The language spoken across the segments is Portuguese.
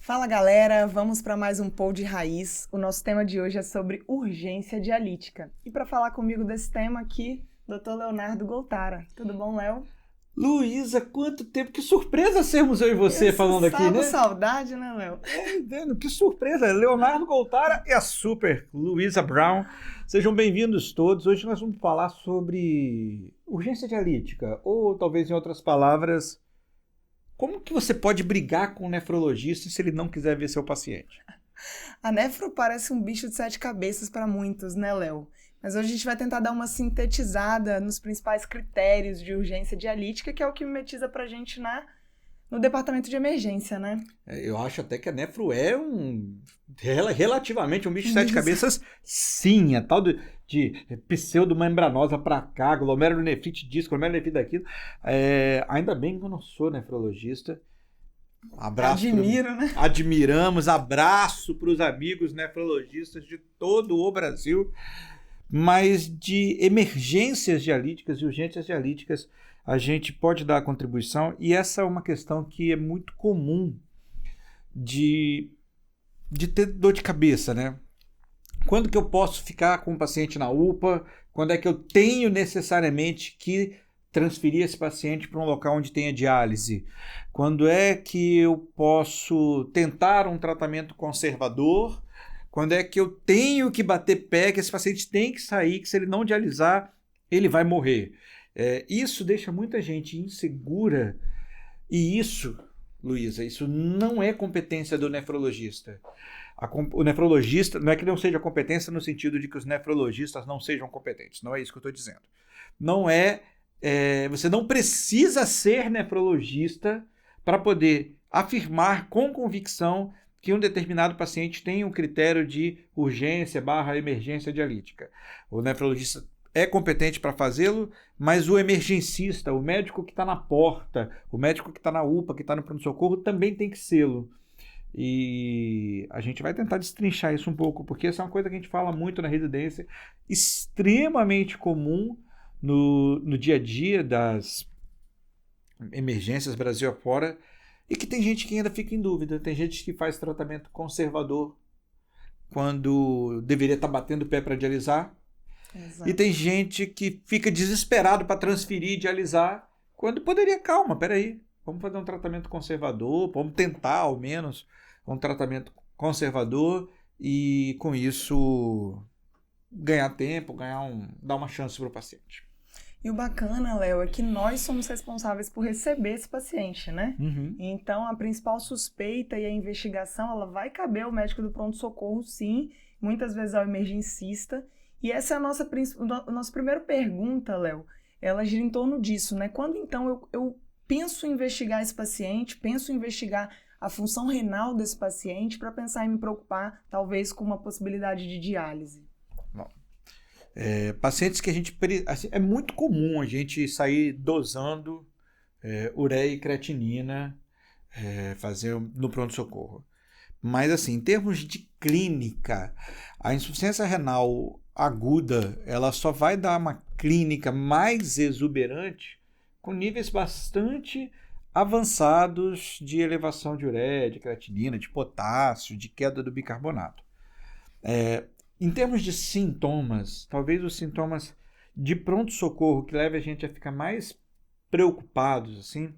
Fala galera, vamos para mais um Pod Raiz. O nosso tema de hoje é sobre urgência dialítica. E para falar comigo desse tema aqui, Dr. Leonardo Goltara. Tudo bom, Léo? Luísa, quanto tempo, que surpresa sermos eu e você falando aqui, né? Saudade, né, Léo? Vendo, que surpresa, Leonardo Goltara e a super Luísa Brown. Sejam bem-vindos todos. Hoje nós vamos falar sobre urgência dialítica, ou talvez em outras palavras, como que você pode brigar com o nefrologista se ele não quiser ver seu paciente? A nefro parece um bicho de 7 cabeças para muitos, né, Léo? Mas hoje a gente vai tentar dar uma sintetizada nos principais critérios de urgência dialítica, que é o que mimetiza pra gente no departamento de emergência, né? Eu acho até que a nefro é relativamente um bicho de 7 cabeças, sim, a tal de pseudomembranosa para cá, glomerulonefrite disso, glomerulonefrite daquilo. Ainda bem que eu não sou nefrologista. Abraço. Admiro, né? Admiramos, abraço para os amigos nefrologistas de todo o Brasil. Mas de emergências dialíticas e urgências dialíticas a gente pode dar a contribuição, e essa é uma questão que é muito comum de ter dor de cabeça, né? Quando que eu posso ficar com o paciente na UPA? Quando é que eu tenho necessariamente que transferir esse paciente para um local onde tenha diálise? Quando é que eu posso tentar um tratamento conservador? Quando é que eu tenho que bater pé, que esse paciente tem que sair, que se ele não dialisar, ele vai morrer? Isso deixa muita gente insegura, e isso, Luísa, isso não é competência do nefrologista. O nefrologista, não é que não seja competência no sentido de que os nefrologistas não sejam competentes, não é isso que eu estou dizendo. Você não precisa ser nefrologista para poder afirmar com convicção que um determinado paciente tem um critério de urgência/emergência dialítica. O nefrologista é competente para fazê-lo, mas o emergencista, o médico que está na porta, o médico que está na UPA, que está no pronto-socorro, também tem que sê-lo. E a gente vai tentar destrinchar isso um pouco, porque essa é uma coisa que a gente fala muito na residência, extremamente comum no dia a dia das emergências Brasil afora, e que tem gente que ainda fica em dúvida. Tem gente que faz tratamento conservador quando deveria estar batendo o pé para dialisar. Exato. E tem gente que fica desesperado para transferir e dialisar quando poderia, calma, peraí, vamos fazer um tratamento conservador, vamos tentar ao menos um tratamento conservador e com isso ganhar tempo, dar uma chance para o paciente. E o bacana, Léo, é que nós somos responsáveis por receber esse paciente, né? Uhum. Então, a principal suspeita e a investigação, ela vai caber ao médico do pronto-socorro, sim, muitas vezes ao emergencista. E essa é a nossa primeira pergunta, Léo. Ela gira em torno disso, né? Quando, então, eu penso em investigar esse paciente, penso em investigar a função renal desse paciente para pensar em me preocupar, talvez, com uma possibilidade de diálise? Pacientes que a gente... Assim, é muito comum a gente sair dosando ureia e creatinina, fazer no pronto-socorro. Mas, assim, em termos de clínica, a insuficiência renal aguda, ela só vai dar uma clínica mais exuberante com níveis bastante avançados de elevação de ureia, de creatinina, de potássio, de queda do bicarbonato. Em termos de sintomas, talvez os sintomas de pronto-socorro que levem a gente a ficar mais preocupados, assim,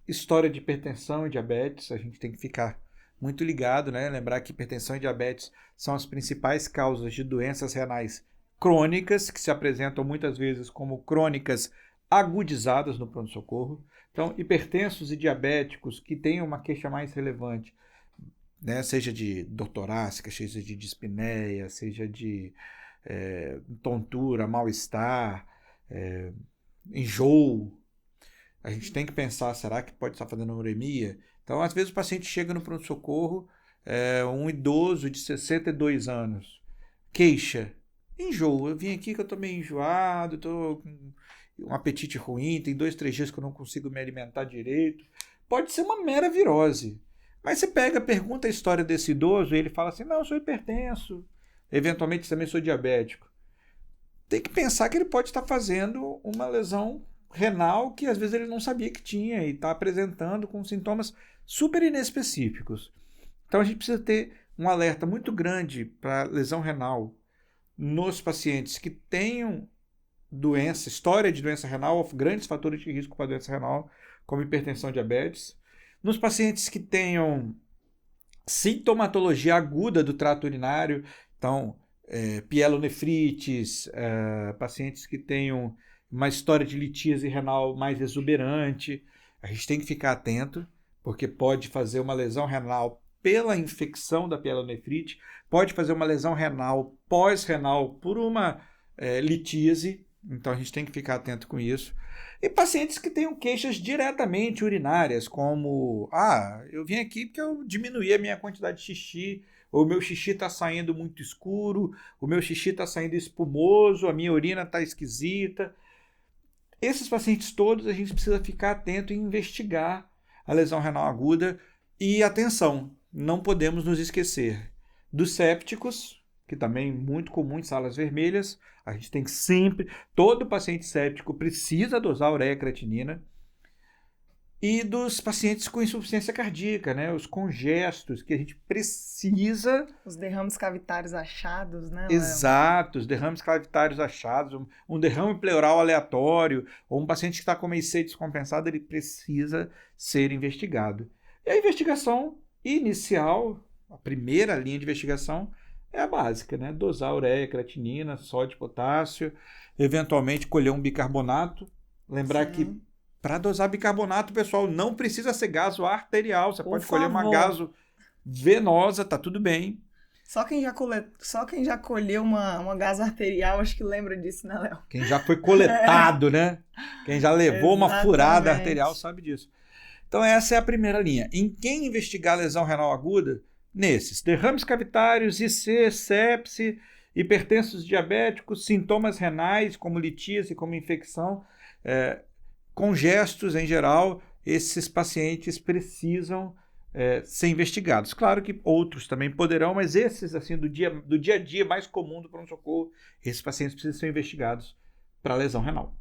história de hipertensão e diabetes, a gente tem que ficar muito ligado, né? Lembrar que hipertensão e diabetes são as principais causas de doenças renais crônicas, que se apresentam muitas vezes como crônicas agudizadas no pronto-socorro. Então, hipertensos e diabéticos que tenham uma queixa mais relevante, né? Seja de dor torácica, seja de dispneia, seja de tontura, mal-estar, enjoo, a gente tem que pensar, será que pode estar fazendo uremia? Então, às vezes o paciente chega no pronto-socorro, um idoso de 62 anos, queixa, enjoo, eu vim aqui que eu estou meio enjoado, estou com um apetite ruim, tem 2, 3 dias que eu não consigo me alimentar direito. Pode ser uma mera virose. Mas você pergunta a história desse idoso e ele fala assim, não, eu sou hipertenso, eventualmente também sou diabético. Tem que pensar que ele pode estar fazendo uma lesão renal que às vezes ele não sabia que tinha e está apresentando com sintomas super inespecíficos. Então a gente precisa ter um alerta muito grande para lesão renal nos pacientes que tenham doença, história de doença renal, ou grandes fatores de risco para doença renal, como hipertensão e diabetes. Nos pacientes que tenham sintomatologia aguda do trato urinário, então pielonefrites, pacientes que tenham uma história de litíase renal mais exuberante, a gente tem que ficar atento, porque pode fazer uma lesão renal pela infecção da pielonefrite, pode fazer uma lesão renal pós-renal por uma litíase, então a gente tem que ficar atento com isso. E pacientes que tenham queixas diretamente urinárias, como, eu vim aqui porque eu diminuí a minha quantidade de xixi, ou o meu xixi está saindo muito escuro, o meu xixi está saindo espumoso, a minha urina está esquisita. Esses pacientes todos a gente precisa ficar atento e investigar a lesão renal aguda. E atenção, não podemos nos esquecer dos sépticos, que também é muito comum em salas vermelhas. A gente tem que sempre, todo paciente séptico precisa dosar ureia creatinina. E dos pacientes com insuficiência cardíaca, né? Os congestos, que a gente precisa... Os derrames cavitários achados, né, Léo? Exato, os derrames cavitários achados, um derrame pleural aleatório, ou um paciente que está com uma IC descompensada, ele precisa ser investigado. E a investigação inicial, a primeira linha de investigação, é a básica, né? Dosar ureia, creatinina, sódio, potássio, eventualmente colher um bicarbonato. Lembrar Sim. que para dosar bicarbonato, pessoal, não precisa ser gaso arterial. Você pode colher uma favor. gaso venosa, tá tudo bem. Só quem já colheu uma gaso arterial, acho que lembra disso, né, Léo? Quem já foi coletado, né? Quem já levou uma furada Exatamente. arterial sabe disso. Então essa é a primeira linha. Em quem investigar lesão renal aguda? Nesses. Derrames cavitários, IC, sepse, hipertensos diabéticos, sintomas renais, como litíase, como infecção, congestos em geral, esses pacientes precisam ser investigados. Claro que outros também poderão, mas esses assim do dia a dia mais comum do pronto-socorro, esses pacientes precisam ser investigados para lesão renal.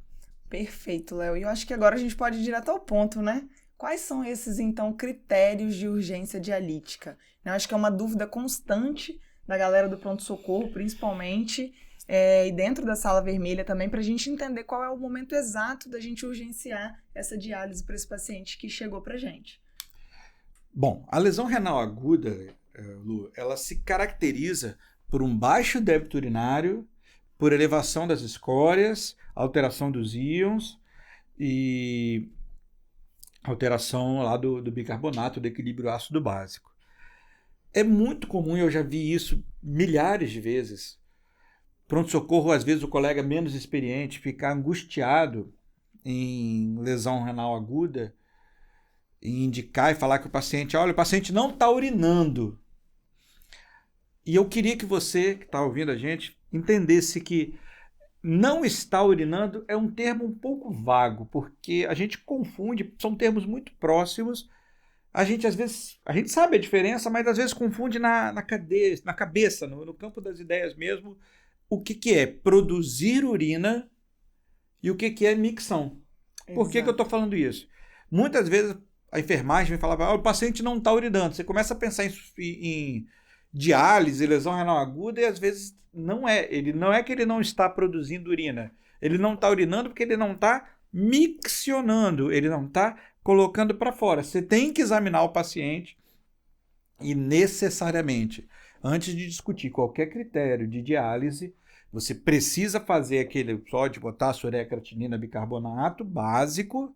Perfeito, Léo. E eu acho que agora a gente pode ir direto ao ponto, né? Quais são esses, então, critérios de urgência dialítica? Eu acho que é uma dúvida constante da galera do pronto-socorro, principalmente, e dentro da sala vermelha também, para a gente entender qual é o momento exato da gente urgenciar essa diálise para esse paciente que chegou para a gente. Bom, a lesão renal aguda, Lu, ela se caracteriza por um baixo débito urinário, por elevação das escórias, alteração dos íons e alteração lá do bicarbonato, do equilíbrio ácido básico. É muito comum, eu já vi isso milhares de vezes. Pronto-socorro, às vezes o colega menos experiente ficar angustiado em lesão renal aguda e indicar e falar que o paciente, olha, o paciente não está urinando. E eu queria que você, que está ouvindo a gente, entendesse que não está urinando é um termo um pouco vago, porque a gente confunde, são termos muito próximos. A gente, às vezes, a gente sabe a diferença, mas às vezes confunde na cabeça, no campo das ideias mesmo, o que é produzir urina e o que é micção. Por que eu estou falando isso? Muitas vezes a enfermagem vem falar, o paciente não está urinando. Você começa a pensar em diálise, lesão renal aguda, e às vezes não é. Ele não é que ele não está produzindo urina. Ele não está urinando porque ele não está miccionando, ele não está colocando para fora. Você tem que examinar o paciente e necessariamente, antes de discutir qualquer critério de diálise, você precisa fazer aquele sódio, potássio, ureia, creatinina, bicarbonato básico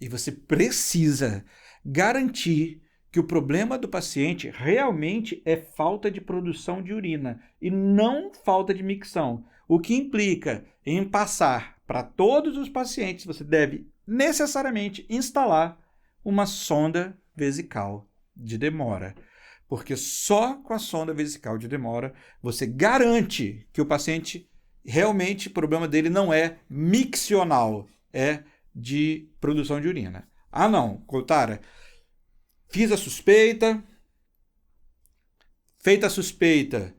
e você precisa garantir que o problema do paciente realmente é falta de produção de urina e não falta de micção, o que implica em passar para todos os pacientes, você deve necessariamente instalar uma sonda vesical de demora, porque só com a sonda vesical de demora você garante que o paciente realmente, o problema dele não é miccional, é de produção de urina. Ah não, Coutara, fiz a suspeita, feita a suspeita,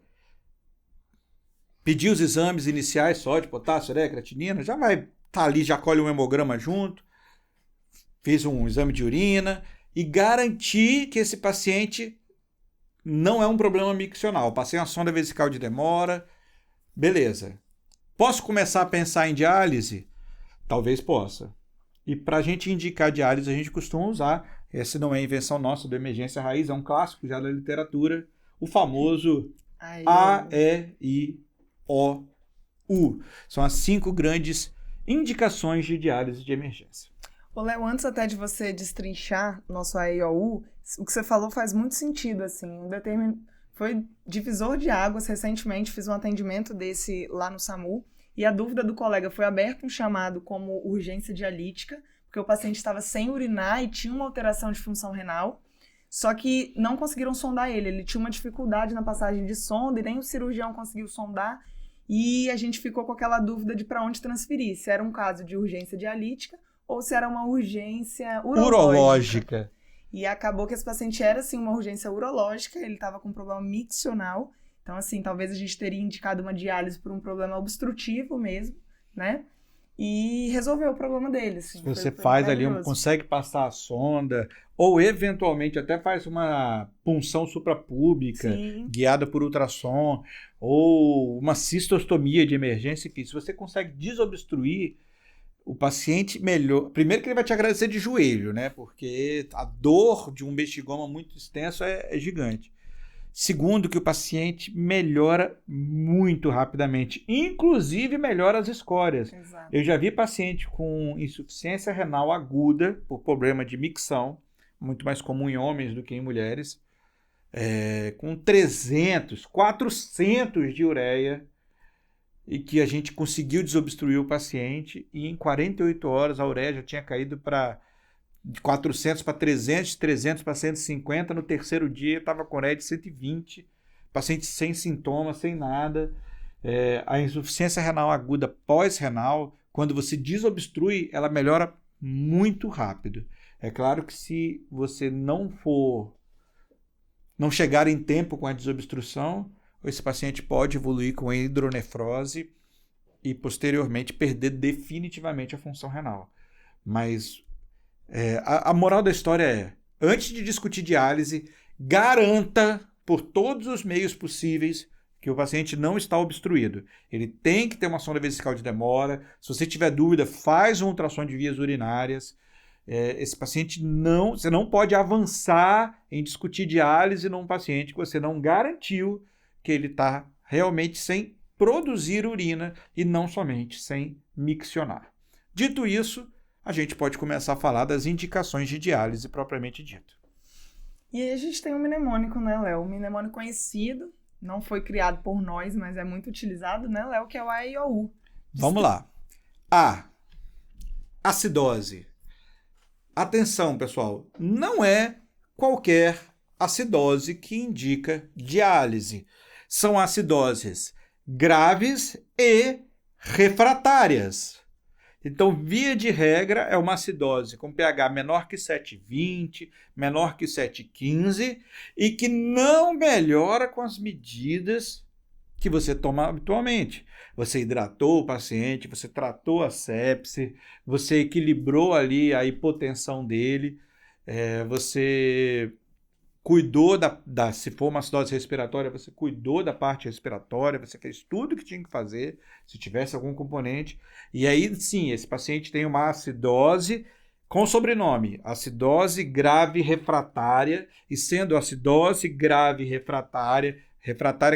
pedi os exames iniciais, sódio, potássio, ureia, creatinina, já vai tá ali, já colhe um hemograma junto, fez um exame de urina e garantir que esse paciente não é um problema miccional. Passei uma sonda vesical de demora, beleza. Posso começar a pensar em diálise? Talvez possa. E para a gente indicar diálise, a gente costuma usar, essa não é invenção nossa do Emergência Raiz, é um clássico já da literatura, o famoso AEIOU. São as 5 grandes indicações de diálise de emergência. Ô, Léo, antes até de você destrinchar nosso AEIOU, o que você falou faz muito sentido, assim, foi divisor de águas. Recentemente fiz um atendimento desse lá no SAMU, e a dúvida do colega foi aberto um chamado como urgência dialítica, porque o paciente estava sem urinar e tinha uma alteração de função renal, só que não conseguiram sondar ele tinha uma dificuldade na passagem de sonda e nem o cirurgião conseguiu sondar, e a gente ficou com aquela dúvida de para onde transferir, se era um caso de urgência dialítica ou se era uma urgência urológica. E acabou que esse paciente era, assim, uma urgência urológica, ele estava com um problema miccional. Então, assim, talvez a gente teria indicado uma diálise por um problema obstrutivo mesmo, né? E resolveu o problema dele. Assim, você faz ali, consegue passar a sonda, ou eventualmente até faz uma punção suprapúbica, guiada por ultrassom, ou uma cistostomia de emergência, que se você consegue desobstruir, o paciente melhor. Primeiro que ele vai te agradecer de joelho, né? Porque a dor de um mexigoma muito extenso é gigante. Segundo, que o paciente melhora muito rapidamente, inclusive melhora as escórias. Exato. Eu já vi paciente com insuficiência renal aguda por problema de micção, muito mais comum em homens do que em mulheres, com 300, 400 de ureia, e que a gente conseguiu desobstruir o paciente, e em 48 horas a ureia já tinha caído de 400 para 300, 300 para 150, no terceiro dia estava com ureia de 120, paciente sem sintomas, sem nada. A insuficiência renal aguda pós-renal, quando você desobstrui, ela melhora muito rápido. É claro que se você não chegar em tempo com a desobstrução, esse paciente pode evoluir com hidronefrose e posteriormente perder definitivamente a função renal. Mas a moral da história é, antes de discutir diálise, garanta por todos os meios possíveis que o paciente não está obstruído. Ele tem que ter uma sonda vesical de demora. Se você tiver dúvida, faz um ultrassom de vias urinárias. Esse paciente você não pode avançar em discutir diálise num paciente que você não garantiu que ele está realmente sem produzir urina e não somente sem miccionar. Dito isso, a gente pode começar a falar das indicações de diálise propriamente dito. E aí a gente tem o mnemônico, né, Léo? O mnemônico conhecido, não foi criado por nós, mas é muito utilizado, né, Léo? Que é o AEIOU. Vamos lá. A. Acidose. Atenção, pessoal, não é qualquer acidose que indica diálise. São acidoses graves e refratárias. Então, via de regra, é uma acidose com pH menor que 7,20, menor que 7,15 e que não melhora com as medidas que você toma habitualmente. Você hidratou o paciente, você tratou a sepse, você equilibrou ali a hipotensão dele, você cuidou se for uma acidose respiratória, você cuidou da parte respiratória, você fez tudo que tinha que fazer, se tivesse algum componente. E aí, sim, esse paciente tem uma acidose com sobrenome, acidose grave refratária, e sendo acidose grave refratária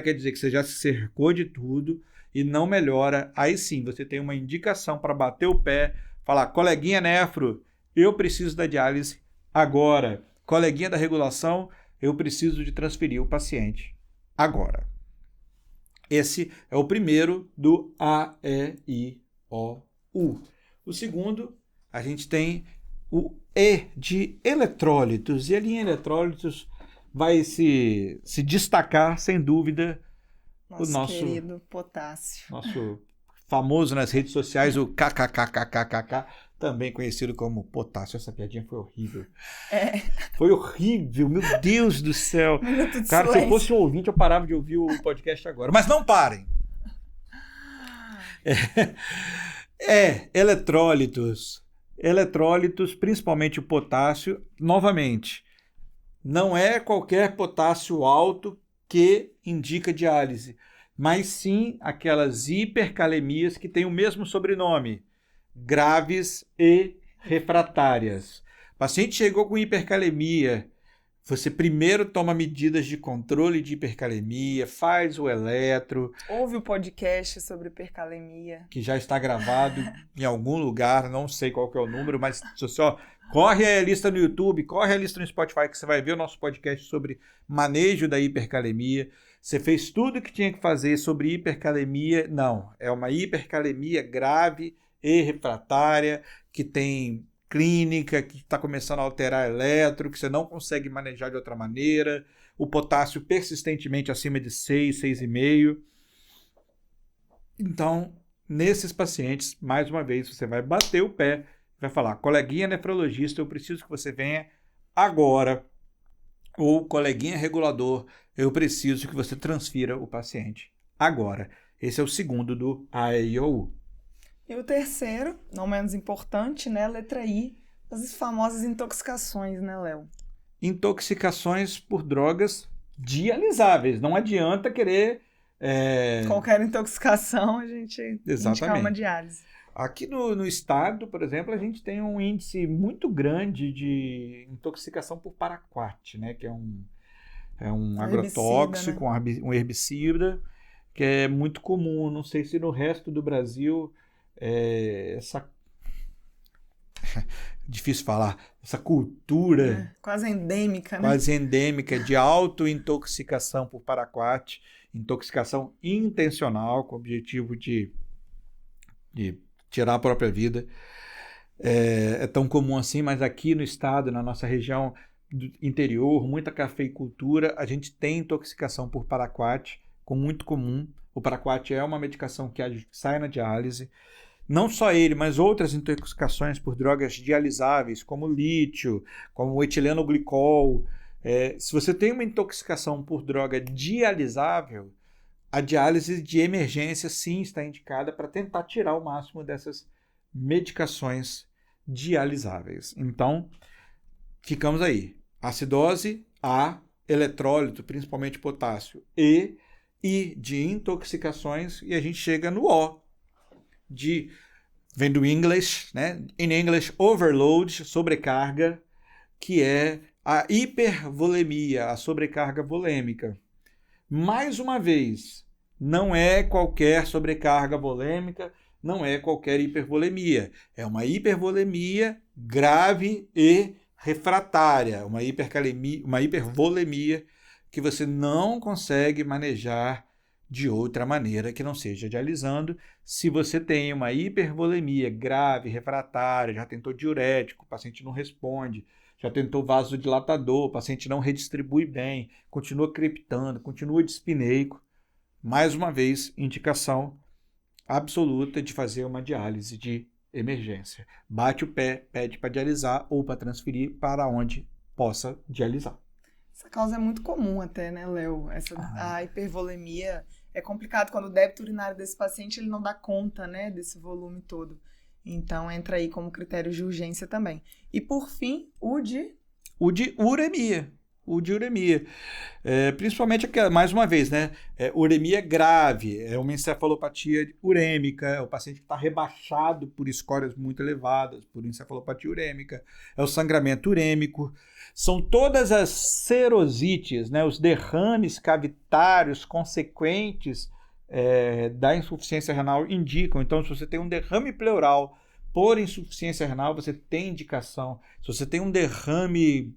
quer dizer que você já se cercou de tudo e não melhora, aí sim, você tem uma indicação para bater o pé, falar, coleguinha nefro, eu preciso da diálise agora. Coleguinha da regulação, eu preciso de transferir o paciente agora. Esse é o primeiro do AEIOU. O segundo, a gente tem o E de eletrólitos. E ali em eletrólitos vai se destacar, sem dúvida, o nosso querido potássio. Nosso famoso nas redes sociais, o KKKKKK, também conhecido como potássio. Essa piadinha foi horrível. Foi horrível, meu Deus do céu. Cara, se eu fosse um ouvinte, eu parava de ouvir o podcast agora. Mas não parem. Eletrólitos. Eletrólitos, principalmente o potássio, novamente, não é qualquer potássio alto que indica diálise, mas sim aquelas hipercalemias que têm o mesmo sobrenome, graves e refratárias. O paciente chegou com hipercalemia, você primeiro toma medidas de controle de hipercalemia, faz o eletro. Ouve o podcast sobre hipercalemia. Que já está gravado em algum lugar, não sei qual que é o número, mas só corre a lista no YouTube, corre a lista no Spotify, que você vai ver o nosso podcast sobre manejo da hipercalemia. Você fez tudo o que tinha que fazer sobre hipercalemia? Não, é uma hipercalemia grave e refratária, que tem clínica, que está começando a alterar eletro, que você não consegue manejar de outra maneira, o potássio persistentemente acima de 6, 6,5. Então, nesses pacientes, mais uma vez, você vai bater o pé, vai falar, coleguinha nefrologista, eu preciso que você venha agora, ou coleguinha regulador, eu preciso que você transfira o paciente agora. Esse é o segundo do AEIOU. E o terceiro, não menos importante, né, letra I, as famosas intoxicações, né, Léo? Intoxicações por drogas dialisáveis. Não adianta querer... Qualquer intoxicação, a gente indica uma diálise. Aqui no estado, por exemplo, a gente tem um índice muito grande de intoxicação por paraquat, né, que é um agrotóxico, herbicida, né? Um herbicida, que é muito comum. Não sei se no resto do Brasil essa difícil falar, essa cultura quase endêmica, né? Quase endêmica de autointoxicação por paraquat, intoxicação intencional com o objetivo de tirar a própria vida. É tão comum assim, mas aqui no estado, na nossa região do interior, muita cafeicultura, a gente tem intoxicação por paraquat, muito comum. O paraquat é uma medicação que sai na diálise. Não só ele, mas outras intoxicações por drogas dialisáveis, como lítio, como o etilenoglicol. Se você tem uma intoxicação por droga dialisável, a diálise de emergência sim está indicada para tentar tirar o máximo dessas medicações dialisáveis. Então, ficamos aí. Acidose, A, eletrólito, principalmente potássio, E de intoxicações, e a gente chega no O, vem do inglês, né? In English, overload, sobrecarga, que é a hipervolemia, a sobrecarga volêmica. Mais uma vez, não é qualquer sobrecarga volêmica, não é qualquer hipervolemia. É uma hipervolemia grave e refratária, uma hipervolemia que você não consegue manejar de outra maneira que não seja dialisando. Se você tem uma hipervolemia grave, refratária, já tentou diurético, o paciente não responde, já tentou vasodilatador, o paciente não redistribui bem, continua crepitando, continua dispineico, mais uma vez, indicação absoluta de fazer uma diálise de emergência. Bate o pé, pede para dialisar ou para transferir para onde possa dialisar. Essa causa é muito comum até, né, Léo? A hipervolemia é complicado quando o débito urinário desse paciente ele não dá conta, né, desse volume todo. Então, entra aí como critério de urgência também. E, por fim, o de uremia. Principalmente, mais uma vez, né? Uremia grave, é uma encefalopatia urêmica, é o paciente que está rebaixado por escórias muito elevadas, por encefalopatia urêmica, é o sangramento urêmico, são todas as serosites, né? Os derrames cavitários consequentes da insuficiência renal indicam. Então, se você tem um derrame pleural por insuficiência renal, você tem indicação. Se você tem um derrame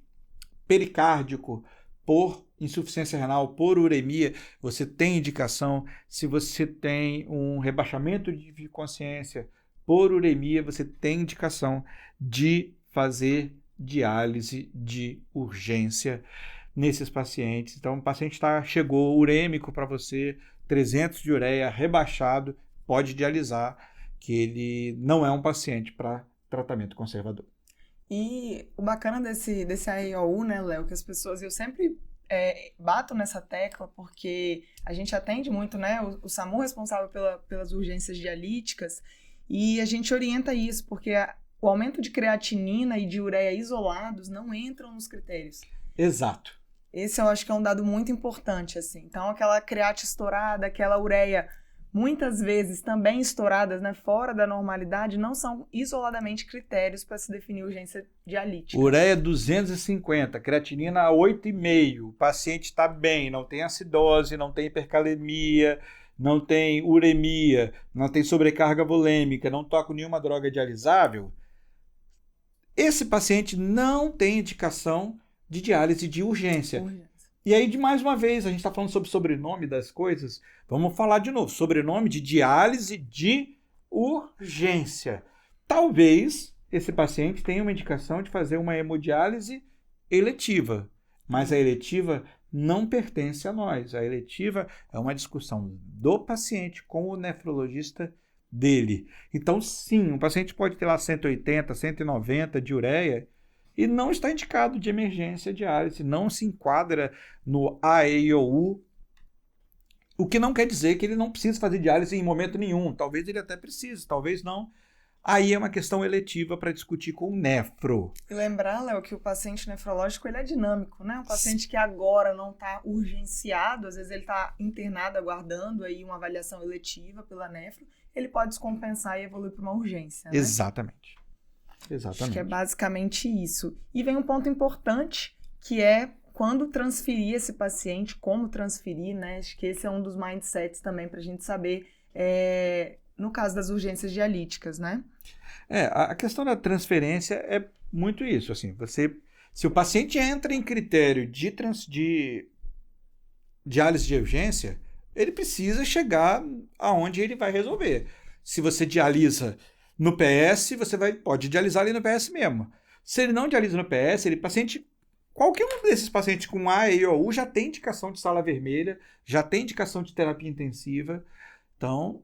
pericárdico por insuficiência renal, por uremia, você tem indicação. Se você tem um rebaixamento de consciência por uremia, você tem indicação de fazer diálise de urgência nesses pacientes. Então, o paciente chegou urêmico para você, 300 de ureia, rebaixado, pode dialisar, que ele não é um paciente para tratamento conservador. E o bacana desse AEOU, né, Léo, que as pessoas, eu sempre bato nessa tecla, porque a gente atende muito, né, o SAMU responsável pelas urgências dialíticas, E a gente orienta isso, porque o aumento de creatinina e de ureia isolados não entram nos critérios. Exato. Esse eu acho que é um dado muito importante, assim. Então, aquela create estourada, aquela ureia, muitas vezes também estouradas, né, fora da normalidade, não são isoladamente critérios para se definir urgência dialítica. Ureia 250, creatinina 8,5. O paciente está bem, não tem acidose, não tem hipercalemia, não tem uremia, não tem sobrecarga volêmica, não toca nenhuma droga dialisável. Esse paciente não tem indicação de diálise de urgência. E aí, de mais uma vez, a gente está falando sobre o sobrenome das coisas. Vamos falar de novo. Sobrenome de diálise de urgência. Talvez esse paciente tenha uma indicação de fazer uma hemodiálise eletiva. Mas a eletiva não pertence a nós. A eletiva é uma discussão do paciente com o nefrologista dele. Então, sim, o paciente pode ter lá 180, 190 de ureia e não está indicado de emergência diálise, não se enquadra no AEIOU, o que não quer dizer que ele não precisa fazer diálise em momento nenhum. Talvez ele até precise, talvez não. Aí é uma questão eletiva para discutir com o nefro. E lembrar, Léo, que o paciente nefrológico ele é dinâmico, né? O paciente que agora não está urgenciado, às vezes ele está internado aguardando aí uma avaliação eletiva pela nefro, ele pode descompensar e evoluir para uma urgência, né? Exatamente. Exatamente. Acho que é basicamente isso. E vem um ponto importante, que é quando transferir esse paciente, como transferir, né? Acho que esse é um dos mindsets também para a gente saber, no caso das urgências dialíticas, né? A questão da transferência é muito isso, assim, se o paciente entra em critério de diálise de urgência, ele precisa chegar aonde ele vai resolver. Se você dialisa no PS, você pode dialisar ali no PS mesmo. Se ele não dialisa no PS, qualquer um desses pacientes com AEIOU já tem indicação de sala vermelha, já tem indicação de terapia intensiva. Então,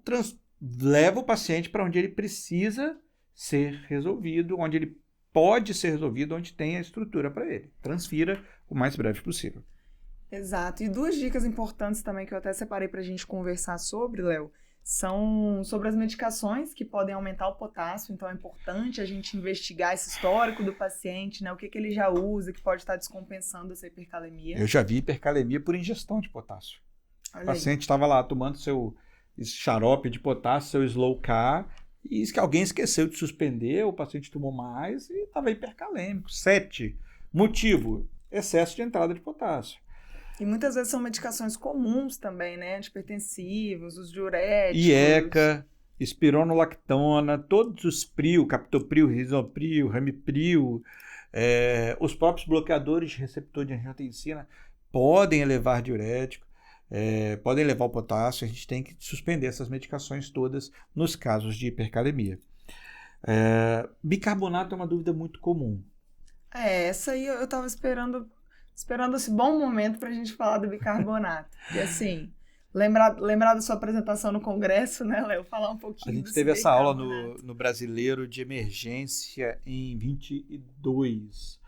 leva o paciente para onde ele precisa ser resolvido, onde ele pode ser resolvido, onde tem a estrutura para ele. Transfira o mais breve possível. Exato. E 2 dicas importantes também que eu até separei para a gente conversar sobre, Léo, são sobre as medicações que podem aumentar o potássio. Então é importante a gente investigar esse histórico do paciente, né? O que ele já usa, que pode estar descompensando essa hipercalemia. Eu já vi hipercalemia por ingestão de potássio. O paciente estava lá tomando seu xarope de potássio, seu slow K, e que alguém esqueceu de suspender, o paciente tomou mais e estava hipercalêmico. 7. Motivo: excesso de entrada de potássio. E muitas vezes são medicações comuns também, né? Antipertensivos, os diuréticos. IECA, espironolactona, todos os PRIO, captopril, risopril, ramipril, os próprios bloqueadores de receptor de angiotensina podem elevar diurético, podem elevar o potássio. A gente tem que suspender essas medicações todas nos casos de hipercalemia. Bicarbonato é uma dúvida muito comum. Essa aí eu estava esperando esse bom momento para a gente falar do bicarbonato. E assim, lembrar da sua apresentação no congresso, né, Léo? Falar um pouquinho. A gente teve essa aula no Brasileiro de Emergência em 22.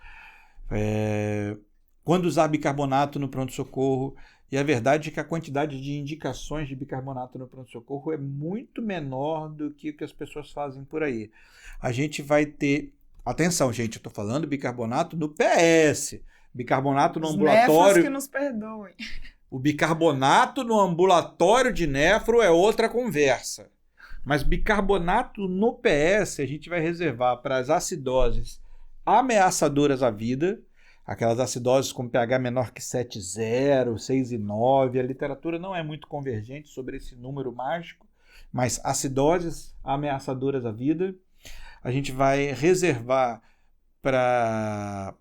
Quando usar bicarbonato no pronto-socorro. E a verdade é que a quantidade de indicações de bicarbonato no pronto-socorro é muito menor do que o que as pessoas fazem por aí. A gente vai ter... Atenção, gente, eu estou falando bicarbonato no PS. Bicarbonato no ambulatório... que nos perdoem. O bicarbonato no ambulatório de nefro é outra conversa. Mas bicarbonato no PS a gente vai reservar para as acidoses ameaçadoras à vida, aquelas acidoses com pH menor que 7,0, 6,9. A literatura não é muito convergente sobre esse número mágico, mas acidoses ameaçadoras à vida. A gente vai reservar para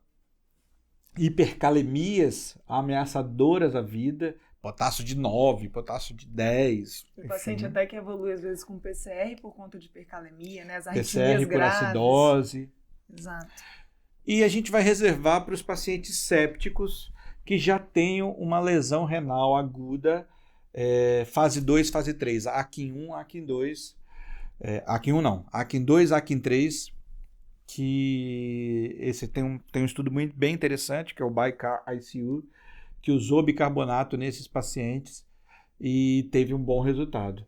hipercalemias ameaçadoras à vida, potássio de 9, potássio de 10. O paciente até que evolui às vezes com PCR por conta de hipercalemia, né? As PCR por acidose. Exato. E a gente vai reservar para os pacientes sépticos que já tenham uma lesão renal aguda, fase 2, fase 3, AKIN 1, AKIN 2, AKIN 1 não, AKIN 2, AKIN 3, que esse tem um estudo bem interessante, que é o BICAR ICU, que usou bicarbonato nesses pacientes e teve um bom resultado.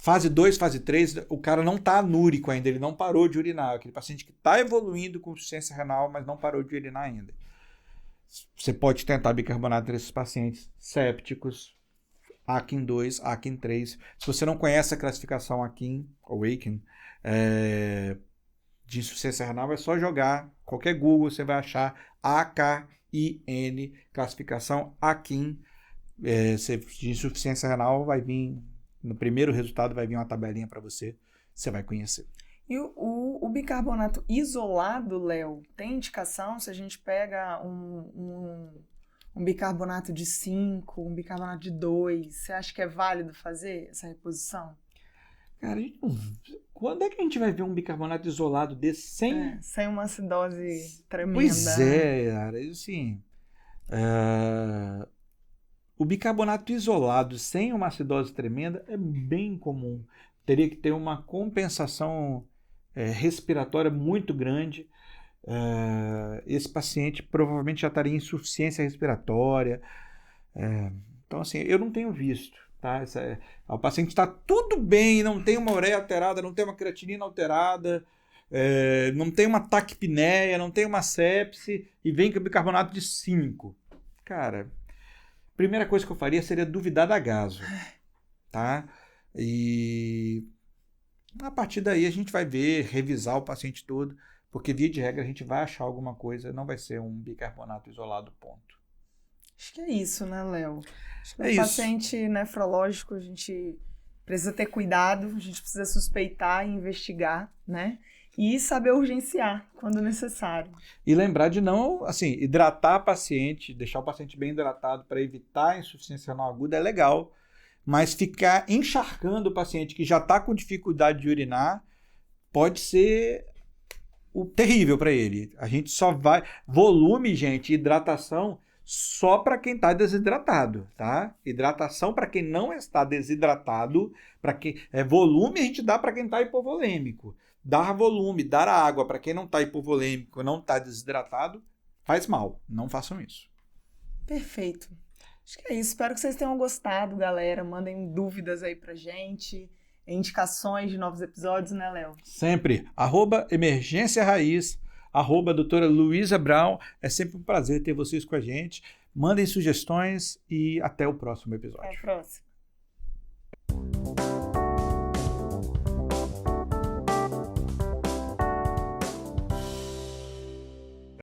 Fase 2, fase 3, o cara não está anúrico ainda, ele não parou de urinar. Aquele paciente que está evoluindo com insuficiência renal, mas não parou de urinar ainda. Você pode tentar bicarbonato nesses pacientes sépticos, AKIN 2, AKIN 3. Se você não conhece a classificação AKIN ou AKIN de insuficiência renal, é só jogar qualquer Google, você vai achar AKIN, classificação AKIN de insuficiência renal, vai vir, no primeiro resultado vai vir uma tabelinha para você vai conhecer. E o bicarbonato isolado, Léo, tem indicação se a gente pega um bicarbonato de 5, um bicarbonato de 2, você acha que é válido fazer essa reposição? Cara, quando é que a gente vai ver um bicarbonato isolado desse sem uma acidose tremenda? Pois é, cara, assim, o bicarbonato isolado sem uma acidose tremenda é bem comum. Teria que ter uma compensação respiratória muito grande. Esse paciente provavelmente já estaria em insuficiência respiratória. Então, assim, eu não tenho visto. Tá? O paciente está tudo bem, não tem uma ureia alterada, não tem uma creatinina alterada, não tem uma taquipneia, não tem uma sepse, e vem com bicarbonato de 5. Cara, a primeira coisa que eu faria seria duvidar da gaso. Tá? E a partir daí a gente vai ver, revisar o paciente todo, porque via de regra a gente vai achar alguma coisa, não vai ser um bicarbonato isolado, ponto. Acho que é isso, né, Léo? Acho que no paciente nefrológico a gente precisa ter cuidado, a gente precisa suspeitar e investigar, né? E saber urgenciar quando necessário. E lembrar de não, assim, hidratar a paciente, deixar o paciente bem hidratado para evitar a insuficiência renal aguda é legal, mas ficar encharcando o paciente que já está com dificuldade de urinar pode ser terrível para ele. A gente só vai... Volume, gente, hidratação só para quem está desidratado, tá? Hidratação para quem não está desidratado, para quem volume a gente dá para quem está hipovolêmico. Dar volume, dar água para quem não está hipovolêmico, não está desidratado, faz mal. Não façam isso. Perfeito. Acho que é isso. Espero que vocês tenham gostado, galera. Mandem dúvidas aí pra gente, indicações de novos episódios, né, Léo? Sempre. @emergência raiz, @doutora Luísa Brown. É sempre um prazer ter vocês com a gente. Mandem sugestões e até o próximo episódio. Até a próxima.